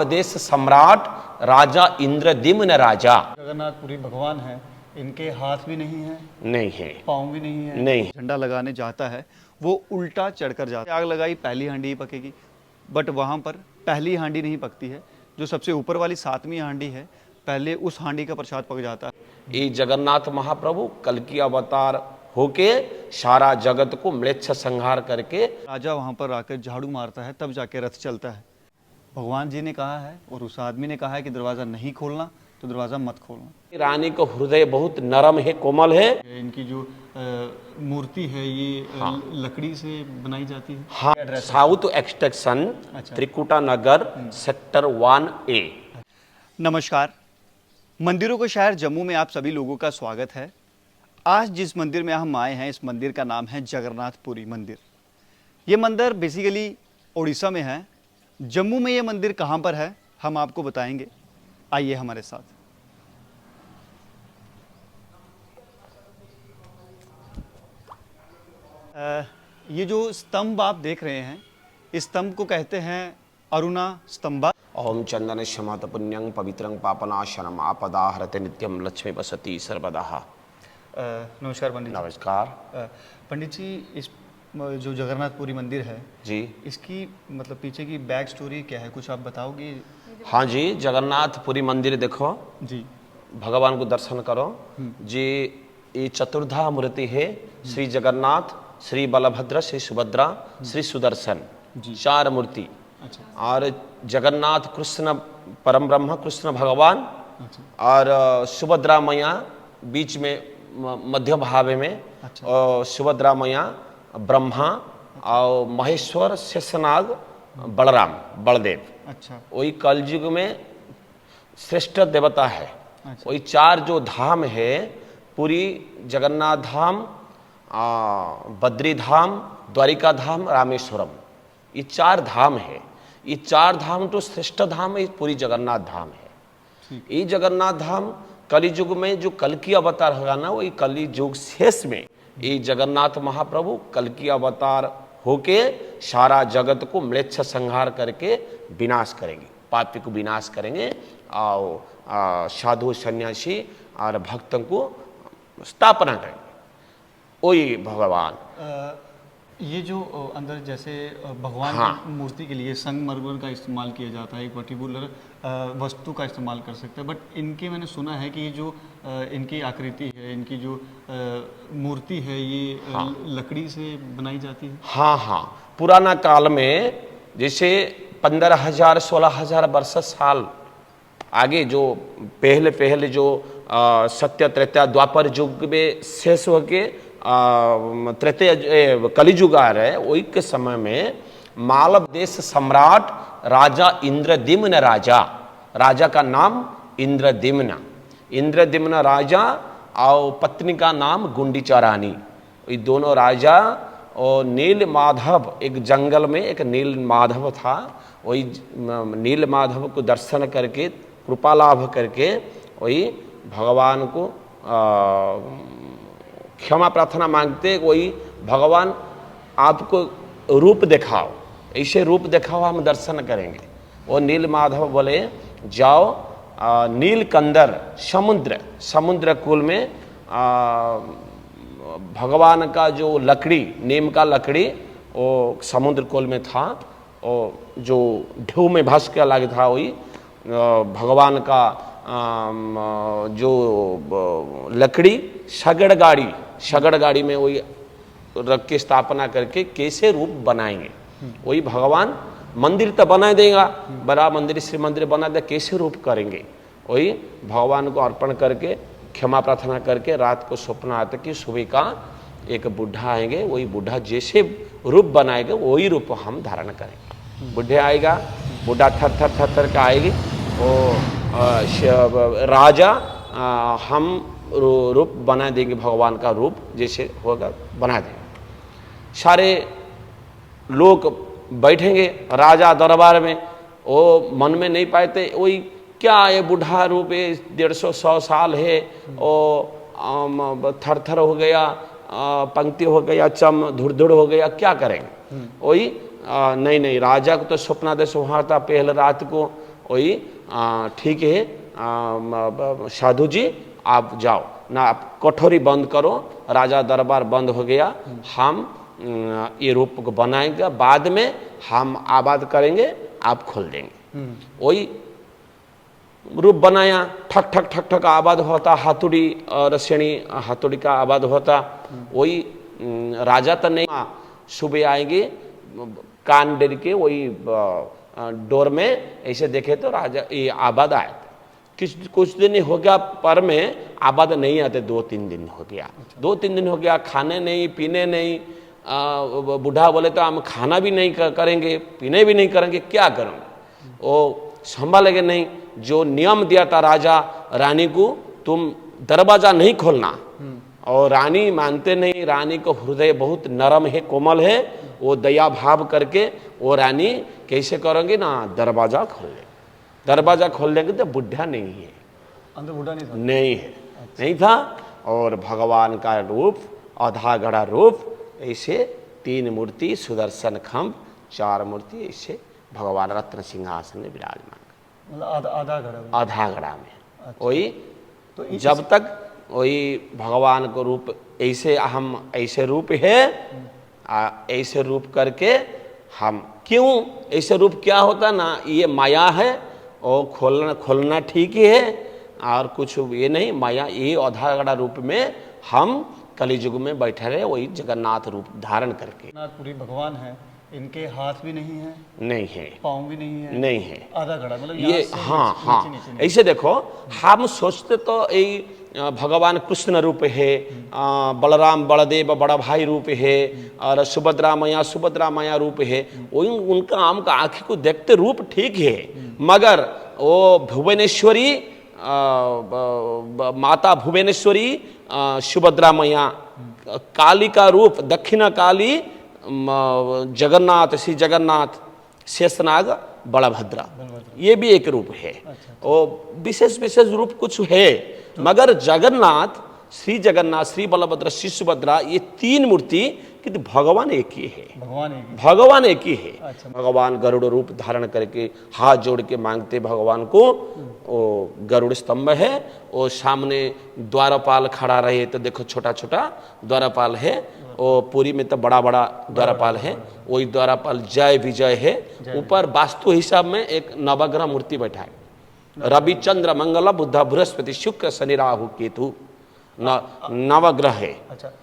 प्रदेश सम्राट राजा इंद्रद्युम्न राजा। जगन्नाथपुरी भगवान है, इनके हाथ भी नहीं है, नहीं है, पाँव भी नहीं है। नहीं। झंडा लगाने जाता है वो उल्टा चढ़कर जाता है। आग लगाई पहली हांडी ही पकेगी, बट वहाँ पर पहली हांडी नहीं पकती है। जो सबसे ऊपर वाली 7वीं हांडी है, पहले उस हांडी का प्रसाद पक जाता है। ये जगन्नाथ महाप्रभु कल की अवतार होके सारा जगत को म्लेच्छ संहार करके राजा वहाँ पर आकर झाड़ू मारता है, तब जाके रथ चलता है। भगवान जी ने कहा है और उस आदमी ने कहा है कि दरवाज़ा नहीं खोलना, तो दरवाज़ा मत खोलना। रानी का हृदय बहुत नरम है, कोमल है। इनकी जो मूर्ति है ये लकड़ी से बनाई जाती है। हाँ, south extension Trikuta Nagar sector 1A। नमस्कार, मंदिरों के शहर जम्मू में आप सभी लोगों का स्वागत है। आज जिस मंदिर में हम आए हैं, इस मंदिर का नाम है जगन्नाथपुरी मंदिर। ये मंदिर बेसिकली उड़ीसा में है। जम्मू में ये मंदिर कहाँ पर है हम आपको बताएंगे, आइए हमारे साथ। ये जो स्तंभ आप देख रहे हैं, इस स्तंभ को कहते हैं अरुणा स्तंभा। ओम चंदन शमत पुण्यं पवित्रं पापनाशनम आपदाहरते नित्यम लक्ष्मी बसती सर्वदा। नमस्कार पंडित जी। नमस्कार पंडित जी, इस जो जगन्नाथपुरी मंदिर है जी, इसकी मतलब पीछे की बैक स्टोरी क्या है, कुछ आप बताओगे? हाँ जी, जगन्नाथपुरी मंदिर देखो जी, भगवान को दर्शन करो जी। ये चतुर्धा मूर्ति है, श्री जगन्नाथ, श्री बलभद्र, श्री सुभद्रा, श्री सुदर्शन, 4 मूर्ति। अच्छा। और जगन्नाथ कृष्ण परम ब्रह्म कृष्ण भगवान, और सुभद्रा मैया बीच में मध्य भाव में। अच्छा। और सुभद्रा मैया ब्रह्मा और महेश्वर शेषनाग बलराम बलदेव। अच्छा। वही कलयुग में श्रेष्ठ देवता है। अच्छा। वही 4 जो धाम है, पूरी जगन्नाथ धाम, बद्री धाम, द्वारिका धाम, रामेश्वरम, ये 4 धाम है। ये 4 धाम तो श्रेष्ठ धाम है, पूरी जगन्नाथ धाम है। ये जगन्नाथ धाम कलियुग में जो कल की अवतार होगा ना, वही कलियुग शेष में ये जगन्नाथ महाप्रभु कल की अवतार होके सारा जगत को म्लेच्छ संहार करके विनाश करेंगे, पापी को विनाश करेंगे और साधु सन्यासी और भक्तों को स्थापना करेंगे। वही भगवान। ये जो अंदर जैसे भगवान की मूर्ति के लिए संगमरमर का इस्तेमाल किया जाता है, एक पर्टिकुलर वस्तु का इस्तेमाल कर सकते हैं, बट इनके मैंने सुना है कि ये जो इनकी आकृति है, इनकी जो मूर्ति है, ये लकड़ी से बनाई जाती है। हाँ हाँ, पुराना काल में जैसे 15,000 16,000 वर्ष साल आगे जो पहले जो सत्य त्रेता द्वापर युग में शेष होके तृतीय कलियुग आ रहे, वही के समय में मालव देश सम्राट राजा इंद्रद्युम्न राजा का नाम इंद्रद्युम्न राजा और पत्नी का नाम गुंडीचा रानी। ये दोनों राजा और नील माधव, एक जंगल में एक नील माधव था, वही नील माधव को दर्शन करके कृपा लाभ करके वही भगवान को क्षमा प्रार्थना मांगते, वही भगवान आपको रूप दिखाओ, ऐसे रूप दिखाओ, हम दर्शन करेंगे। वो नील माधव बोले जाओ नीलकंदर समुद्र कुल में भगवान का जो लकड़ी, नीम का लकड़ी, वो समुद्र कुल में था। और जो ढेउ में भस के लगे था, वही भगवान का जो लकड़ी शगड़ गाड़ी में वही रख के स्थापना करके कैसे रूप बनाएंगे। वही भगवान मंदिर तो बना देगा, बड़ा मंदिर श्री मंदिर बना दे, कैसे रूप करेंगे। वही भगवान को अर्पण करके क्षमा प्रार्थना करके रात को सपना आता कि सुबह का एक बूढ़ा आएंगे, वही बूढ़ा जैसे रूप बनाएगा वही रूप हम धारण करेंगे। बूढ़े आएगा, बूढ़ा थर का आएगी, वो राजा हम रूप बना देंगे, भगवान का रूप जैसे होगा बना देंगे। सारे लोग बैठेंगे राजा दरबार में, वो मन में नहीं पाते, वही क्या ये बूढ़ा रूप है, 150-100 साल है, वो थर हो गया, पंक्ति हो गया, चम धुड़ हो गया, क्या करेंगे। वही नहीं राजा को तो सपना दे सुहाता, पहले रात को वही ठीक है साधु जी आप जाओ ना, आप कोठरी बंद करो, राजा दरबार बंद हो गया, हम ये रूप को बनाएंगे, बाद में हम आबाद करेंगे, आप खोल देंगे। वही रूप बनाया, ठक ठक ठक ठक आबाद होता, हाथुड़ी और श्रेणी हाथुड़ी का आबाद होता। वही राजा तो नहीं, सुबह आएंगे कान डेर के वही डोर में ऐसे देखे तो राजा ये आबाद आए। कुछ दिन हो गया पर में आबाद नहीं आते, 2-3 दिन हो गया। 2-3 दिन हो गया, खाने नहीं पीने नहीं। बूढ़ा बोले तो हम खाना भी नहीं करेंगे, पीने भी नहीं करेंगे, क्या करूँगा? वो संभालेंगे नहीं। जो नियम दिया था राजा रानी को, तुम दरवाजा नहीं खोलना, और रानी मानते नहीं। रानी को हृदय बहुत नरम है, कोमल है, वो दया भाव करके वो रानी कैसे करेंगे ना, दरवाजा खोल देंगे। दरवाजा खोल देंगे तो बुढ़ा नहीं है, अंदर बुढ़ा नहीं था, नहीं है, नहीं था। और भगवान का रूप आधा गड़ा रूप, ऐसे 3 मूर्ति, सुदर्शन खंभ, 4 मूर्ति, ऐसे भगवान रत्न सिंहासन में विराजमान, मतलब आधा गड़ा में। वही तो जब तक वही भगवान को रूप ऐसे, हम ऐसे रूप है, ऐसे रूप करके हम क्यों ऐसे रूप, क्या होता ना, ये माया है, और खोलना ठीक ही है, और कुछ ये नहीं, माया ये आधा गड़ा रूप में हम कलियुग में बैठे रहे, वही जगन्नाथ रूप धारण करके। जगन्नाथपुरी भगवान है, इनके हाथ भी नहीं है, नहीं है, पाँव भी नहीं है, नहीं है, आधा गड़ा, मतलब ये हाँ ऐसे देखो, हम सोचते तो ये भगवान कृष्ण रूप है, बलराम बलदेव बड़ा भाई रूप है, और सुभद्रा मैया रूप है। उनका आम का आँखी को देखते रूप ठीक है, मगर वो भुवनेश्वरी माता भुवनेश्वरी सुभद्रा मैया, काली का रूप दक्षिणा काली, जगन्नाथ श्री जगन्नाथ, शेषनाग बलभद्रा, ये भी एक रूप है। और विशेष विशेष रूप कुछ है, मगर जगन्नाथ श्री बलभद्र श्री सुभद्रा, ये 3 मूर्ति, किंतु भगवान एक ही है, भगवान एक ही है। भगवान गरुड़ रूप धारण करके हाथ जोड़ के मांगते भगवान को, वो गरुड़ स्तंभ है, और सामने द्वारपाल खड़ा रहे तो देखो छोटा छोटा द्वारपाल है, और पुरी में तो बड़ा बड़ा द्वारपाल है, वही द्वारपाल जय विजय है। ऊपर वास्तु हिसाब में एक नवग्रह मूर्ति बैठा है, रवि चंद्र मंगल बुध बृहस्पति शुक्र शनि राहु केतु, नवग्रह है।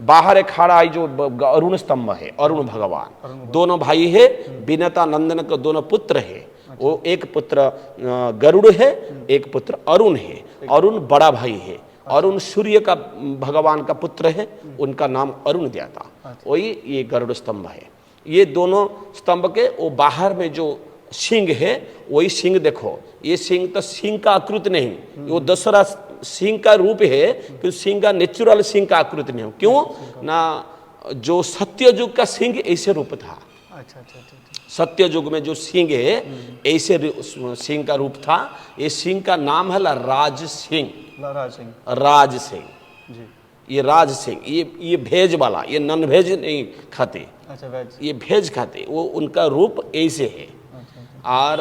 बाहर एक खड़ा है जो अरुण स्तंभ है, अरुण भगवान, दोनों भाई है, विनता नंदन के दोनों पुत्र है। वो एक पुत्र गरुड़ है, एक पुत्र अरुण है। अरुण बड़ा भाई है, अरुण सूर्य का भगवान का पुत्र है, उनका नाम अरुण दिया था। वही ये गरुड़ स्तंभ है। ये दोनों स्तंभ के वो बाहर में जो सिंह है, वही सिंह देखो, ये सिंह तो सिंह का आकृति नहीं, वो दूसरा सिंह का रूप है, कि सिंह का नेचुरल सिंह का आकृति नहीं हो। क्यों ना, जो सत्ययुग का सिंह ऐसे रूप था। सत्ययुग में जो सिंह है ऐसे सिंह का रूप था। ये सिंह का नाम है राज सिंह, राज सिंह, ये राज सिंह, ये भेज वाला, ये नॉन भेज नहीं खाते, ये भेज खाते, वो उनका रूप ऐसे है। और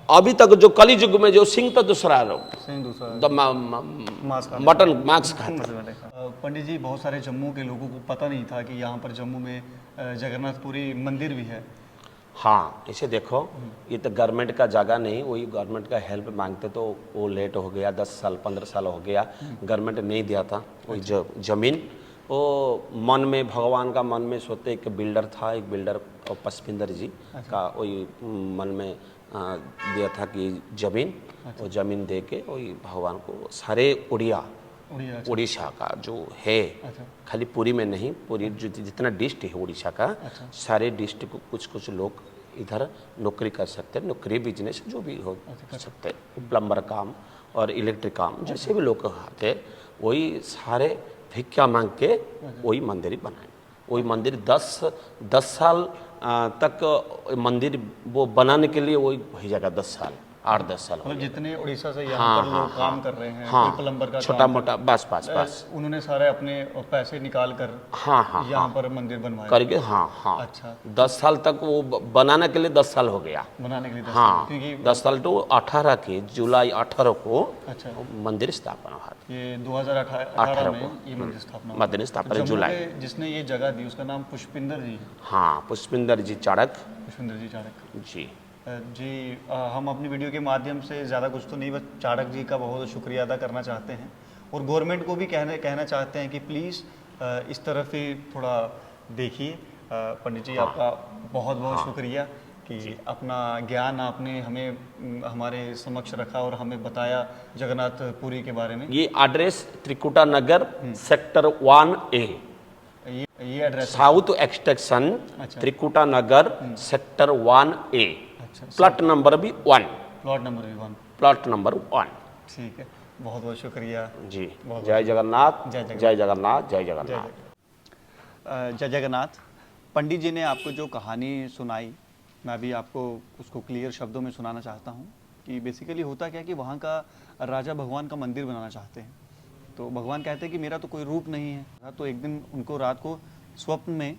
अभी तक जो कली युग में जो सिंह तो दूसरा मटन मांस खाते। पंडित जी, बहुत सारे जम्मू के लोगों को पता नहीं था कि यहाँ पर जम्मू में जगन्नाथपुरी मंदिर भी है। हाँ, इसे देखो, ये तो गवर्नमेंट का जगह नहीं, वही गवर्नमेंट का हेल्प मांगते तो वो लेट हो गया, 10 साल 15 साल हो गया, गवर्नमेंट नहीं दिया था वही जमीन। वो मन में, भगवान का मन में सोते, एक बिल्डर था, एक बिल्डर पशपिंदर जी का वही मन में दिया था कि जमीन, वो जमीन दे के वही भगवान को सारे उड़ीसा का जो है, खाली पुरी में नहीं, पूरी जो जितना डिस्ट्रिक्ट है उड़ीसा का, सारे डिस्ट्रिक्ट को कुछ लोग इधर नौकरी कर सकते हैं, नौकरी बिजनेस जो भी हो सकते हैं, प्लम्बर काम और इलेक्ट्रिक काम, जैसे भी लोग आते, वही सारे भिक्षा मांग के वही मंदिर बनाए। वही मंदिर 10 साल तक मंदिर वो बनाने के लिए वही जाएगा 10 साल, 8-10 साल हो मतलब गया। जितने उड़ीसा से यहाँ हाँ, पर हाँ, लोग काम हाँ। कर रहे हैं, हाँ, कोई प्लम्बर का छोटा काम मोटा, बस बस बस। उन्होंने सारे अपने पैसे निकाल कर हाँ हाँ यहाँ हाँ पर मंदिर बनवाया। करके, हाँ हाँ। अच्छा। 10 साल तक वो बनाने के लिए 10 साल हो गया। बनाने के लिए 10 हाँ, साल, क्योंकि 10 साल तो 18 के जुलाई 18 को अच्छा मंदिर स्थापना हुआ था। ये 2018 18 में को ये मंदिर स्थापना हुआ। मंदिर स्थापना जम्मू जुलाई। के जिसने ये जगह दी उसका नाम पुष्पिंदर जी है। हाँ, पुष्पिंदर जी चाणक पुष्पिंदर जी चाणक्य जी। जी। हम अपनी वीडियो के माध्यम से ज़्यादा कुछ तो नहीं, बस चाणक्य जी का बहुत शुक्रिया अदा करना चाहते हैं और गवर्नमेंट को भी कहना चाहते हैं कि प्लीज़ इस तरफ ही थोड़ा देखिए। पंडित जी आपका बहुत बहुत शुक्रिया कि अपना ज्ञान आपने हमें हमारे समक्ष रखा और हमें बताया जगन्नाथपुरी के बारे में। ये address Trikuta Nagar sector 1A, ये एड्रेस साउथ एक्सटेंशन अच्छा। त्रिकुटा नगर सेक्टर 1A, अच्छा, प्लॉट नंबर भी 1, प्लॉट नंबर भी 1। Plot number 1। ठीक है, बहुत बहुत शुक्रिया जी। बहुत जय जगन्नाथ, जय जगन्नाथ। जय जगन्नाथ, जय जय जगन्नाथ। जय जगन्नाथ। पंडित जी ने आपको जो कहानी सुनाई, मैं भी आपको उसको क्लियर शब्दों में सुनाना चाहता हूँ कि बेसिकली होता क्या है कि वहाँ का राजा भगवान का मंदिर बनाना चाहते हैं। तो भगवान कहते हैं कि मेरा तो कोई रूप नहीं है। तो एक दिन उनको रात को स्वप्न में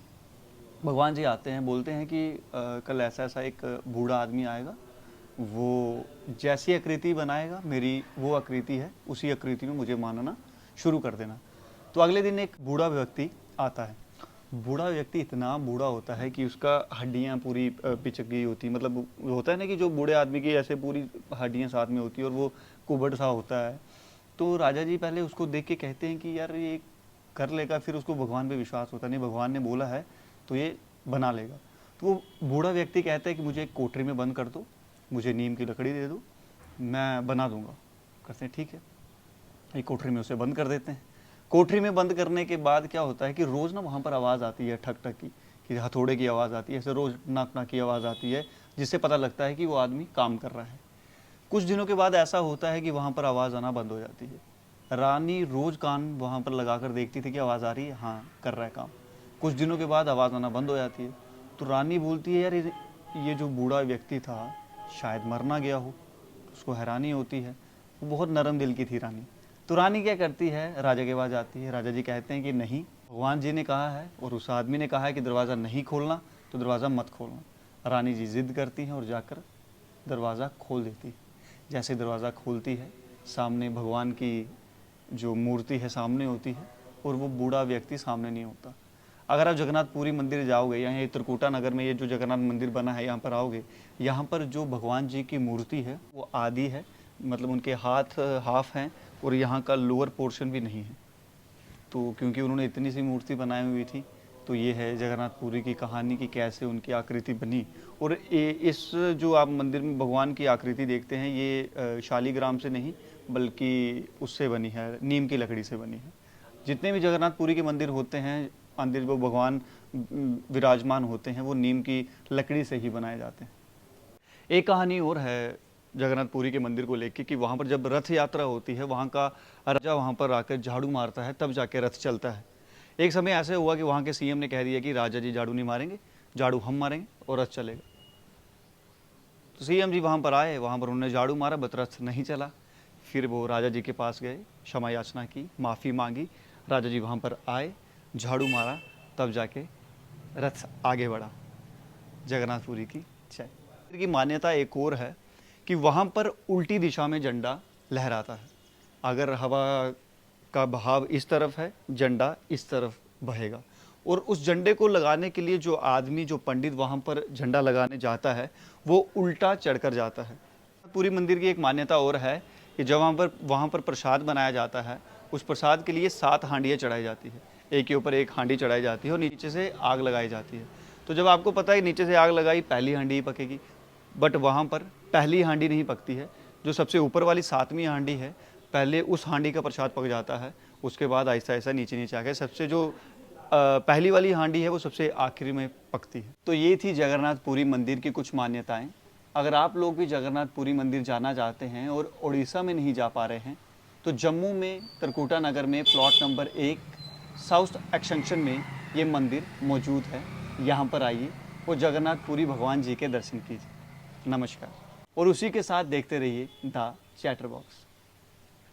भगवान जी आते हैं, बोलते हैं कि कल ऐसा ऐसा एक बूढ़ा आदमी आएगा, वो जैसी आकृति बनाएगा मेरी वो आकृति है, उसी आकृति में मुझे मानना शुरू कर देना। तो अगले दिन एक बूढ़ा व्यक्ति आता है। बूढ़ा व्यक्ति इतना बूढ़ा होता है कि उसका हड्डियाँ पूरी पिचक गई होती, मतलब होता है ना कि जो बूढ़े आदमी की ऐसे पूरी हड्डियाँ साथ में होती है और वो कुबड़ सा होता है। तो राजा जी पहले उसको देख के कहते हैं कि यार ये कर लेगा, फिर उसको भगवान पे विश्वास होता नहीं, भगवान ने बोला है तो ये बना लेगा। तो वो बूढ़ा व्यक्ति कहता है कि मुझे एक कोठरी में बंद कर दो, मुझे नीम की लकड़ी दे दो, मैं बना दूंगा। कहते हैं ठीक है। एक कोठरी में उसे बंद कर देते हैं। कोठरी में बंद करने के बाद क्या होता है कि रोज़ ना वहाँ पर आवाज़ आती है ठक ठक की, कि हथौड़े की आवाज़ आती है, ऐसे रोज़ नाक नाक की आवाज़ आती है, जिससे पता लगता है कि वो आदमी काम कर रहा है। कुछ दिनों के बाद ऐसा होता है कि वहाँ पर आवाज़ आना बंद हो जाती है। रानी रोज़ कान वहाँ पर लगा कर देखती थी कि आवाज़ आ रही है, हाँ कर रहा है काम। कुछ दिनों के बाद आवाज़ आना बंद हो जाती है। तो रानी बोलती है यार ये जो बूढ़ा व्यक्ति था शायद मर ना गया हो। उसको हैरानी होती है, वो बहुत नरम दिल की थी रानी। तो रानी क्या करती है, राजा के पास जाती है। राजा जी कहते हैं कि नहीं, भगवान जी ने कहा है और उस आदमी ने कहा है कि दरवाज़ा नहीं खोलना, तो दरवाज़ा मत खोलना। रानी जी जिद करती हैं और जाकर दरवाज़ा खोल देती है। जैसे दरवाज़ा खोलती है, सामने भगवान की जो मूर्ति है सामने होती है और वो बूढ़ा व्यक्ति सामने नहीं होता। अगर आप जगन्नाथपुरी मंदिर जाओगे, यहाँ त्रिकुटा नगर में ये जो जगन्नाथ मंदिर बना है, यहाँ पर आओगे, यहाँ पर जो भगवान जी की मूर्ति है वो आधी है, मतलब उनके हाथ हाफ हैं और यहाँ का लोअर पोर्शन भी नहीं है। तो क्योंकि उन्होंने इतनी सी मूर्ति बनाई हुई थी, तो ये है जगन्नाथपुरी की कहानी कि कैसे उनकी आकृति बनी। और इस जो आप मंदिर में भगवान की आकृति देखते हैं, ये शालीग्राम से नहीं बल्कि उससे बनी है, नीम की लकड़ी से बनी है। जितने भी जगन्नाथपुरी के मंदिर होते हैं, मंदिर वो भगवान विराजमान होते हैं, वो नीम की लकड़ी से ही बनाए जाते हैं। एक कहानी और है जगन्नाथपुरी के मंदिर को लेकर कि वहाँ पर जब रथ यात्रा होती है, वहाँ का राजा वहाँ पर आकर झाड़ू मारता है, तब जाके रथ चलता है। एक समय ऐसे हुआ कि वहाँ के सीएम ने कह दिया कि राजा जी झाड़ू नहीं मारेंगे, झाड़ू हम मारेंगे और रथ चलेगा। तो सीएम जी वहाँ पर आए, वहाँ पर उन्होंने झाड़ू मारा, बट रथ नहीं चला। फिर वो राजा जी के पास गए, क्षमा याचना की, माफ़ी मांगी। राजा जी वहाँ पर आए, झाड़ू मारा, तब जाके रथ आगे बढ़ा। जगन्नाथपुरी की जय। की मान्यता एक और है कि वहाँ पर उल्टी दिशा में झंडा लहराता है। अगर हवा का बहाव इस तरफ है, झंडा इस तरफ बहेगा। और उस झंडे को लगाने के लिए जो आदमी, जो पंडित वहाँ पर झंडा लगाने जाता है, वो उल्टा चढ़कर जाता है। पूरी मंदिर की एक मान्यता और है कि जब वहाँ पर प्रसाद बनाया जाता है, उस प्रसाद के लिए 7 हांडियाँ चढ़ाई जाती है, एक के ऊपर एक हांडी चढ़ाई जाती है और नीचे से आग लगाई जाती है। तो जब आपको पता है नीचे से आग लगाई, पहली हांडी ही पकेगी, बट वहाँ पर पहली हांडी नहीं पकती है। जो सबसे ऊपर वाली 7वीं हांडी है, पहले उस हांडी का प्रसाद पक जाता है, उसके बाद ऐसा ऐसा नीचे नीचे आके सबसे जो पहली वाली हांडी है वो सबसे आखिरी में पकती है। तो ये थी जगन्नाथपुरी मंदिर की कुछ मान्यताएं। अगर आप लोग भी जगन्नाथपुरी मंदिर जाना चाहते हैं और उड़ीसा में नहीं जा पा रहे हैं, तो जम्मू में त्रिकुटा नगर में प्लॉट नंबर 1 साउथ एक्सटेंशन में ये मंदिर मौजूद है। यहाँ पर आइए और जगन्नाथपुरी भगवान जी के दर्शन कीजिए। नमस्कार। और उसी के साथ देखते रहिए द चैटर बॉक्स।